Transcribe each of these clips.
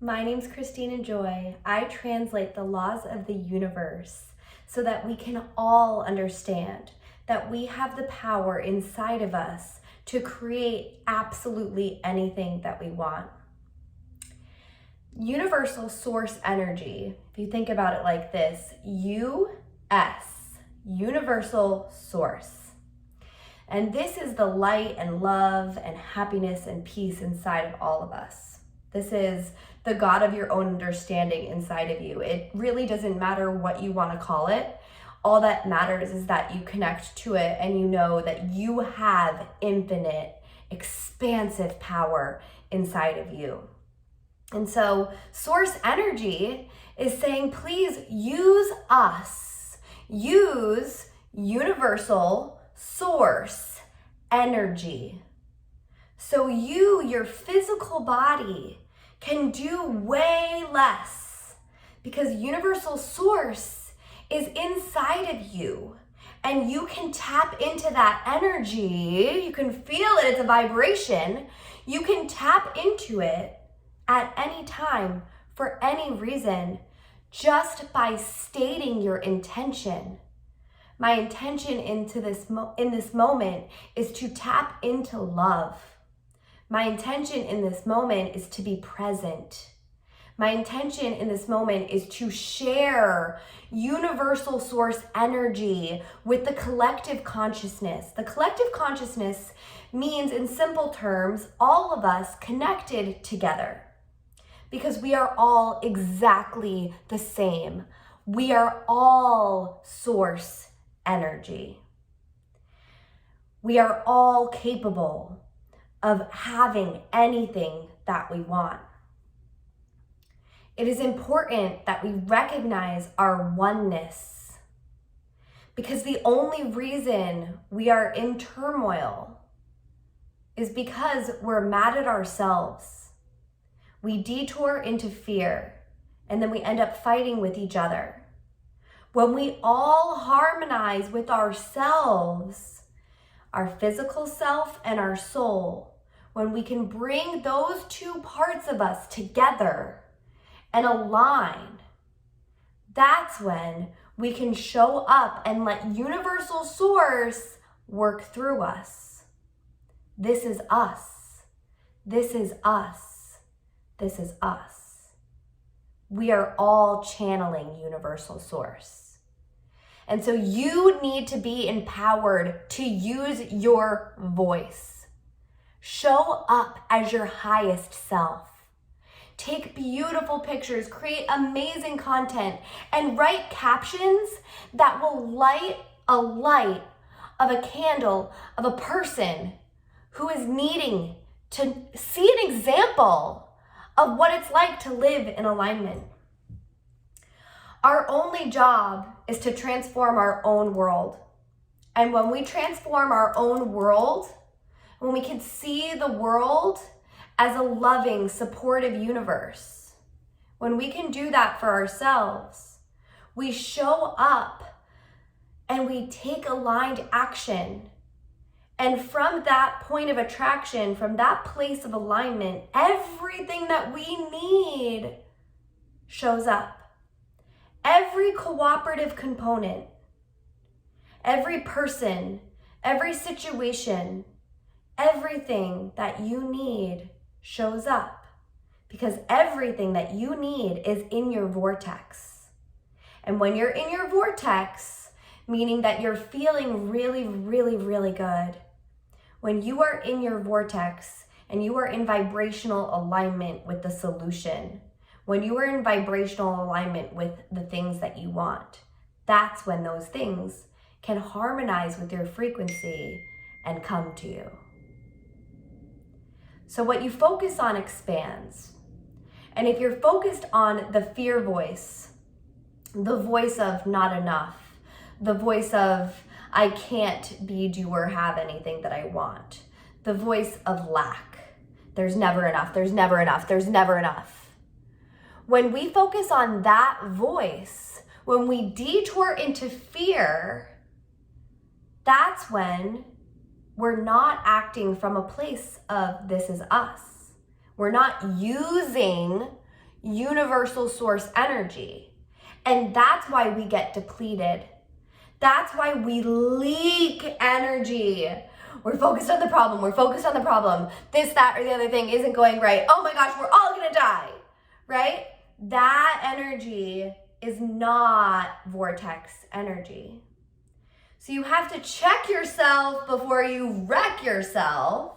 My name's Christina Joy. I translate the laws of the universe so that we can all understand that we have the power inside of us to create absolutely anything that we want. Universal source energy, if you think about it like this, US, universal source. And this is the light and love and happiness and peace inside of all of us. This is the God of your own understanding inside of you. It really doesn't matter what you want to call it. All that matters is that you connect to it and you know that you have infinite, expansive power inside of you. And so source energy is saying, please use us. Use universal source energy. So your physical body, can do way less because universal source is inside of you and you can tap into that energy. You can feel it, it's a vibration. You can tap into it at any time for any reason just by stating your intention. My intention in this moment is to tap into love. My intention in this moment is to be present. My intention in this moment is to share universal source energy with the collective consciousness. The collective consciousness means, in simple terms, all of us connected together because we are all exactly the same. We are all source energy. We are all capable of having anything that we want. It is important that we recognize our oneness because the only reason we are in turmoil is because we're mad at ourselves. We detour into fear and then we end up fighting with each other. When we all harmonize with ourselves, our physical self and our soul, when we can bring those two parts of us together and align, that's when we can show up and let universal source work through us. This is us. This is us. This is us. We are all channeling universal source. And so you need to be empowered to use your voice. Show up as your highest self. Take beautiful pictures, create amazing content, and write captions that will light a light of a candle of a person who is needing to see an example of what it's like to live in alignment. Our only job is to transform our own world. And when we transform our own world, when we can see the world as a loving, supportive universe, when we can do that for ourselves, we show up and we take aligned action. And from that point of attraction, from that place of alignment, everything that we need shows up. Every cooperative component, every person, every situation, everything that you need shows up because everything that you need is in your vortex. And when you're in your vortex, meaning that you're feeling really, really, really good, when you are in your vortex and you are in vibrational alignment with the solution, when you are in vibrational alignment with the things that you want, that's when those things can harmonize with your frequency and come to you. So what you focus on expands. And if you're focused on the fear voice, the voice of not enough, the voice of I can't be, do, or have anything that I want, the voice of lack, there's never enough, there's never enough, there's never enough. When we focus on that voice, when we detour into fear, that's when we're not acting from a place of this is us. We're not using universal source energy. And that's why we get depleted. That's why we leak energy. We're focused on the problem. We're focused on the problem. This, that, or the other thing isn't going right. Oh my gosh, we're all gonna die, right? That energy is not vortex energy. So you have to check yourself before you wreck yourself.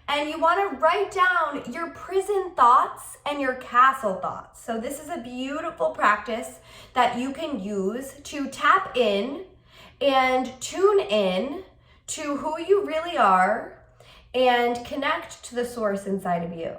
And you want to write down your prison thoughts and your castle thoughts. So this is a beautiful practice that you can use to tap in and tune in to who you really are and connect to the source inside of you.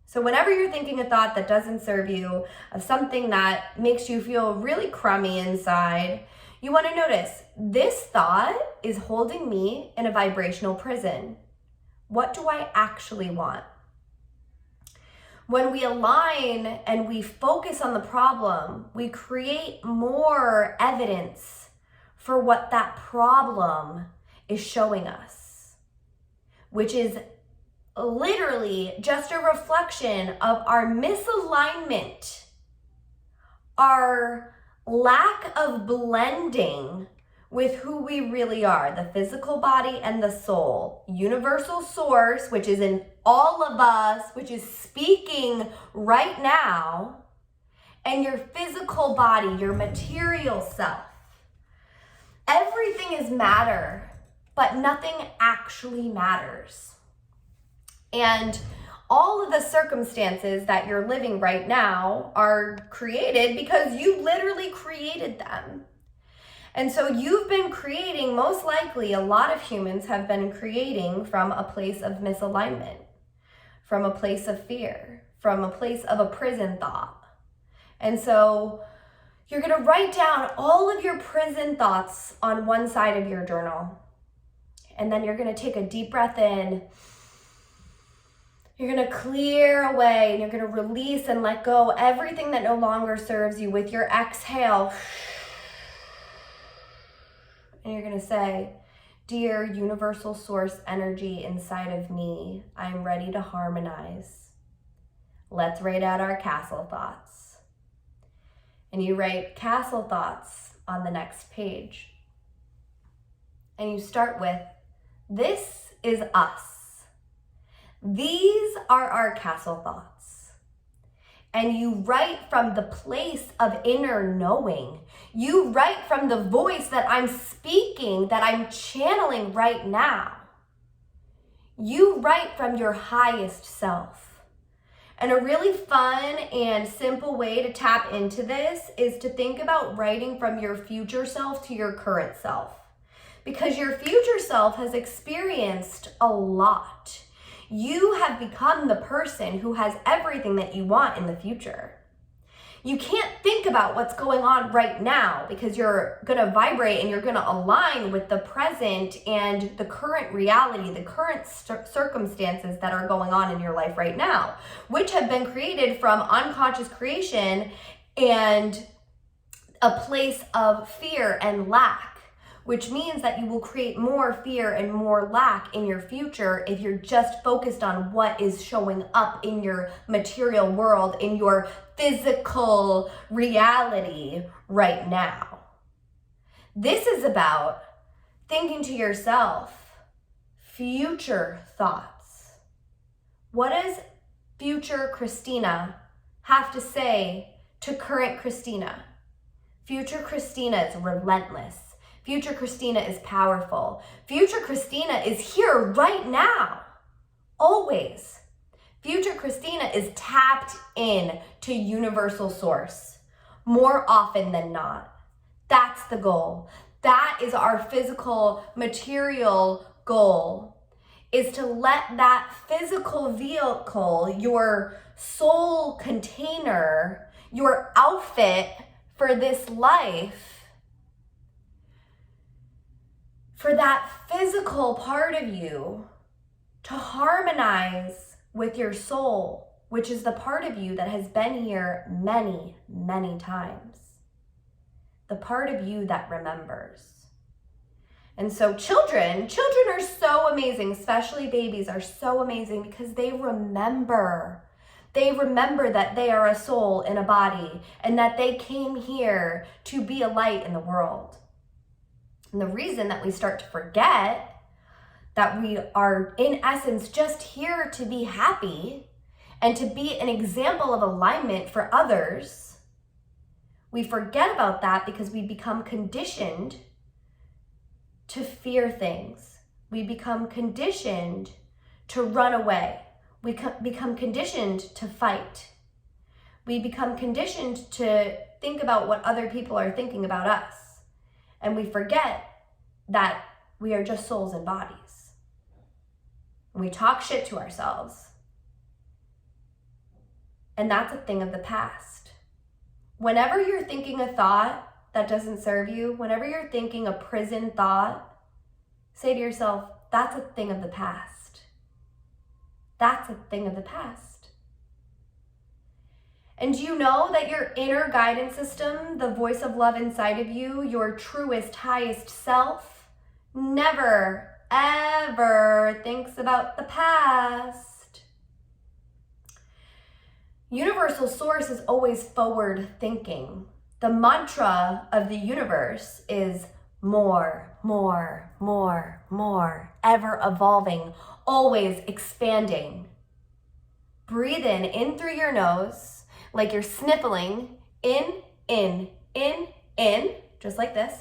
So whenever you're thinking a thought that doesn't serve you, of something that makes you feel really crummy inside, you want to notice, this thought is holding me in a vibrational prison. What do I actually want? When we align and we focus on the problem, we create more evidence for what that problem is showing us, which is literally just a reflection of our misalignment, our lack of blending with who we really are, the physical body and the soul, universal source, which is in all of us, which is speaking right now, and your physical body, your material self. Everything is matter, but nothing actually matters. And all of the circumstances that you're living right now are created because you literally created them. And so you've been creating, most likely a lot of humans have been creating from a place of misalignment, from a place of fear, from a place of a prison thought. And so you're gonna write down all of your prison thoughts on one side of your journal. And then you're gonna take a deep breath in. You're gonna clear away and you're gonna release and let go everything that no longer serves you with your exhale. And you're gonna say, dear universal source energy inside of me, I'm ready to harmonize. Let's write out our castle thoughts. And you write castle thoughts on the next page. And you start with, this is us. These are our castle thoughts. And you write from the place of inner knowing. You write from the voice that I'm speaking, that I'm channeling right now. You write from your highest self. And a really fun and simple way to tap into this is to think about writing from your future self to your current self. Because your future self has experienced a lot. You have become the person who has everything that you want in the future. You can't think about what's going on right now because you're gonna vibrate and you're gonna align with the present and the current reality, the current circumstances that are going on in your life right now, which have been created from unconscious creation and a place of fear and lack. Which means that you will create more fear and more lack in your future if you're just focused on what is showing up in your material world, in your physical reality right now. This is about thinking to yourself, future thoughts. What does future Christina have to say to current Christina? Future Christina is relentless. Future Christina is powerful. Future Christina is here right now, always. Future Christina is tapped in to universal source more often than not. That's the goal. That is our physical, material goal, is to let that physical vehicle, your soul container, your outfit for this life, for that physical part of you to harmonize with your soul, which is the part of you that has been here many, many times. The part of you that remembers. And so children are so amazing, especially babies are so amazing because they remember. They remember that they are a soul in a body and that they came here to be a light in the world. And the reason that we start to forget that we are in essence just here to be happy and to be an example of alignment for others, we forget about that because we become conditioned to fear things. We become conditioned to run away. We become conditioned to fight. We become conditioned to think about what other people are thinking about us. And we forget that we are just souls and bodies. And we talk shit to ourselves. And that's a thing of the past. Whenever you're thinking a thought that doesn't serve you, whenever you're thinking a prison thought, say to yourself, that's a thing of the past. That's a thing of the past. And do you know that your inner guidance system, the voice of love inside of you, your truest, highest self, never, ever thinks about the past? Universal source is always forward thinking. The mantra of the universe is more, more, more, more, ever evolving, always expanding. Breathe in through your nose, like you're sniffling, in, just like this.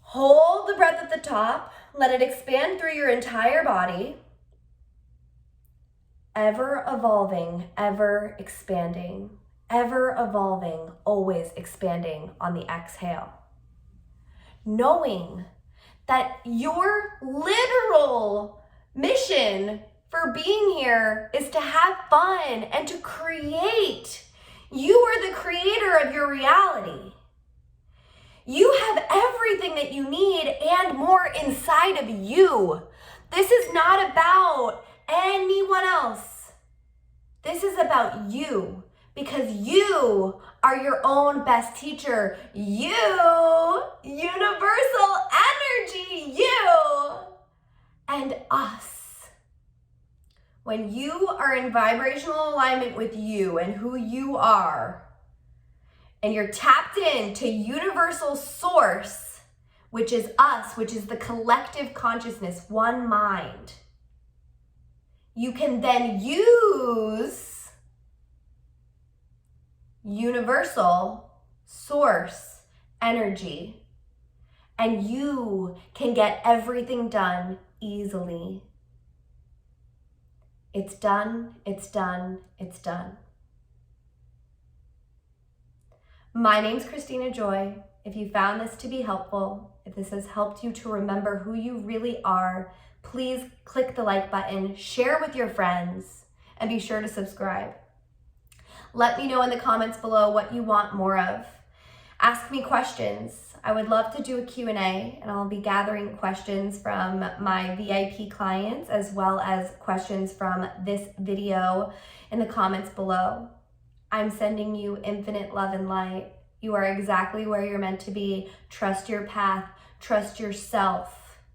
Hold the breath at the top, let it expand through your entire body. Ever evolving, ever expanding, ever evolving, always expanding on the exhale. Knowing that your literal mission for being here is to have fun and to create. You are the creator of your reality. You have everything that you need and more inside of you. This is not about anyone else. This is about you, because you are your own best teacher. You, universal energy, you, and us. When you are in vibrational alignment with you and who you are, and you're tapped into universal source, which is us, which is the collective consciousness, one mind, you can then use universal source energy, and you can get everything done easily. It's done, it's done, it's done. My name's Christina Joy. If you found this to be helpful, if this has helped you to remember who you really are, please click the like button, share with your friends, and be sure to subscribe. Let me know in the comments below what you want more of. Ask me questions. I would love to do a Q&A, and I'll be gathering questions from my VIP clients as well as questions from this video in the comments below. I'm sending you infinite love and light. You are exactly where you're meant to be. Trust your path. Trust yourself.